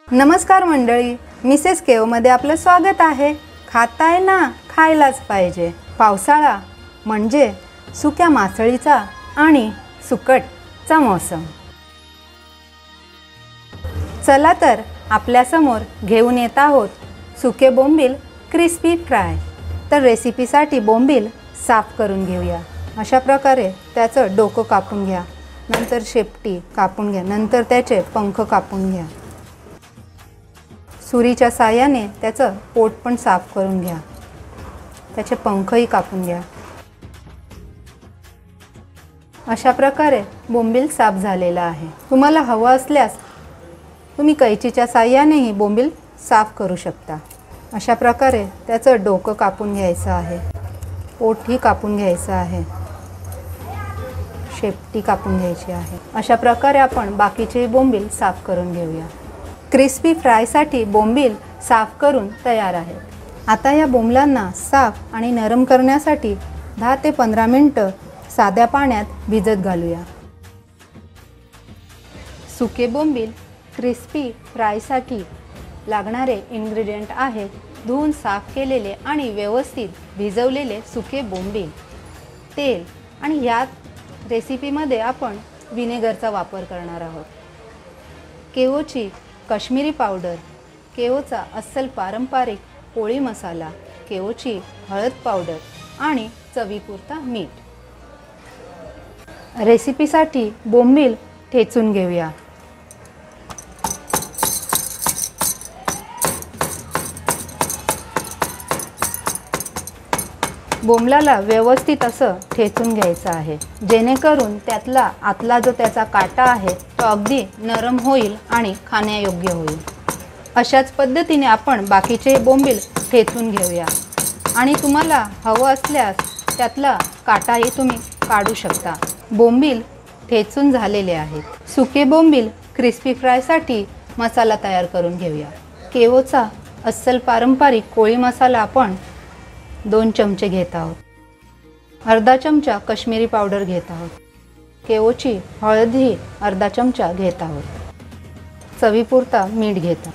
नमस्कार मंडळी, मिसेस केओमध्ये आपलं स्वागत आहे। खाताय ना, खायलाच पाहिजे। पावसाळा म्हणजे सुक्या मासळीचा आणि सुकटचा मौसम। चला तर आपल्या समोर घेऊन येत आहोत सुके बोंबील क्रिस्पी फ्राय। तर रेसिपीसाठी बोंबील साफ करून घेऊया। अशा प्रकारे त्याचं डोकं कापून घ्या, नंतर शेपटी कापून घ्या, नंतर त्याचे पंख कापून घ्या। सुरीच्या साहाय्याने त्याचं पोट पण साफ करून घ्या, त्याचे पंखही कापून घ्या। अशा प्रकारे बोंबील साफ झालेला आहे। तुम्हाला हवं असल्यास तुम्ही कैचीच्या साहाय्यानेही बोंबील साफ करू शकता। अशा प्रकारे त्याचं डोकं कापून घ्यायचं आहे, पोटही कापून घ्यायचं आहे, शेपटी कापून घ्यायची आहे। अशा प्रकारे आपण बाकीचे बोंबील साफ करून घेऊया। क्रिस्पी फ्रायसाठी बोंबील साफ करून तयार आहेत। आता या बोंबलांना साफ आणि नरम करण्यासाठी 10 ते 15 मिनिटं साध्या पाण्यात भिजत घालूया। सुके बोंबील क्रिस्पी फ्रायसाठी लागणारे इन्ग्रेडियंट आहेत धुवून साफ केलेले आणि व्यवस्थित भिजवलेले सुके बोंबील, तेल आणि यात रेसिपीमध्ये आपण विनेगरचा वापर करणार आहोत। केओची काश्मीरी पावडर, केओचा अस्सल पारंपरिक पोळी मसाला, केओची हळद पावडर आणि चवीपुरता मीठ। रेसिपीसाठी बोंबील ठेचून घेऊया। बोंबलाला व्यवस्थित असं ठेचून घ्यायचं आहे, जेणेकरून त्यातला आतला जो त्याचा काटा आहे तो अगदी नरम होईल आणि खाण्यायोग्य होईल। अशाच पद्धतीने आपण बाकीचे बोंबील ठेचून घेऊया आणि तुम्हाला हवं असल्यास त्यातला काटाही तुम्ही काढू शकता। बोंबील ठेचून झालेले आहेत। सुके बोंबील क्रिस्पी फ्रायसाठी मसाला तयार करून घेऊया। केओचा अस्सल पारंपरिक कोळी मसाला आपण 2 चमचे घेत आहोत। अर्धा चमचा काश्मीरी पावडर घेत आहोत। केओची हळदही अर्धा चमचा घेत आहोत। चवीपुरता मीठ घेत आहोत।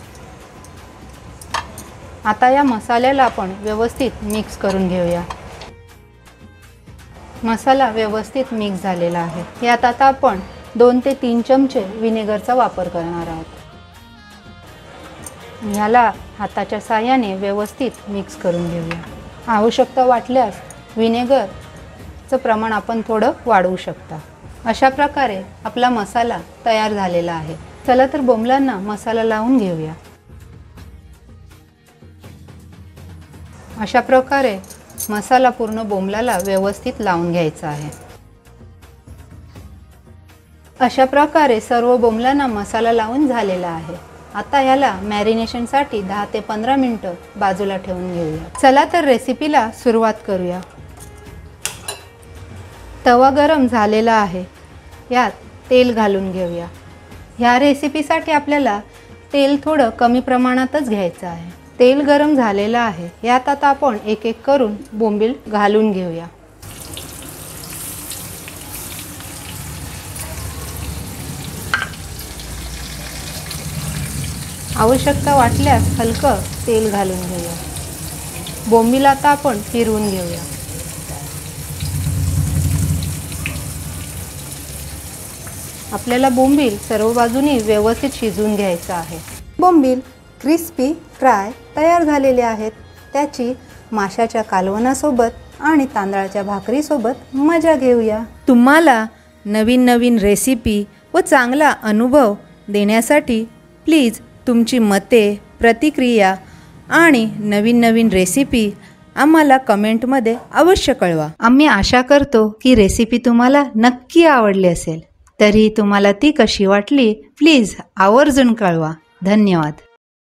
आता या मसाल्याला आपण व्यवस्थित मिक्स करून घेऊया। मसाला व्यवस्थित मिक्स झालेला आहे। यात आता आपण 2 ते 3 चमचे विनेगरचा वापर करणार आहोत। याला हाताच्या साहाय्याने व्यवस्थित मिक्स करून घेऊया। आवश्यकता वाटल्यास विनेगरचं प्रमाण आपण थोडं वाढवू शकता। अशा प्रकारे आपला मसाला तयार झालेला आहे। चला तर बोंबलांना मसाला लावून घेऊया। अशा प्रकारे मसाला पूर्ण बोंबलाला व्यवस्थित लावून घ्यायचा आहे। अशा प्रकारे सर्व बोंबलांना मसाला लावून झालेला आहे। आता याला मॅरिनेशनसाठी 10 ते 15 मिनिटं बाजूला ठेवून घेऊया। चला तर रेसिपीला सुरुवात करूया। तवा गरम झालेला आहे, यात तेल घालून घेऊया। ह्या रेसिपीसाठी आपल्याला तेल थोडं कमी प्रमाणातच घ्यायचं आहे। तेल गरम झालेलं आहे, यात आता आपण एक एक करून बोंबील घालून घेऊया। आवश्यकता वाटल्यास हलकं तेल घालून घेऊया। बोंबील आता आपण फिरवून घेऊया। आपल्याला बोंबील सर्व बाजूनी व्यवस्थित शिजवून घ्यायचं आहे। बोंबील क्रिस्पी फ्राय तयार झालेले आहेत। त्याची माशाच्या कालवणासोबत आणि तांदळाच्या भाकरीसोबत मजा घेऊया। तुम्हाला नवीन नवीन रेसिपी व चांगला अनुभव देण्यासाठी प्लीज तुमची मते, प्रतिक्रिया आणि नवीन नवीन रेसिपी आम्हाला कमेंटमध्ये अवश्य कळवा। आम्ही आशा करतो की रेसिपी तुम्हाला नक्की आवडली असेल। तरी तुम्हाला ती कशी वाटली प्लीज आवर्जून कळवा। धन्यवाद।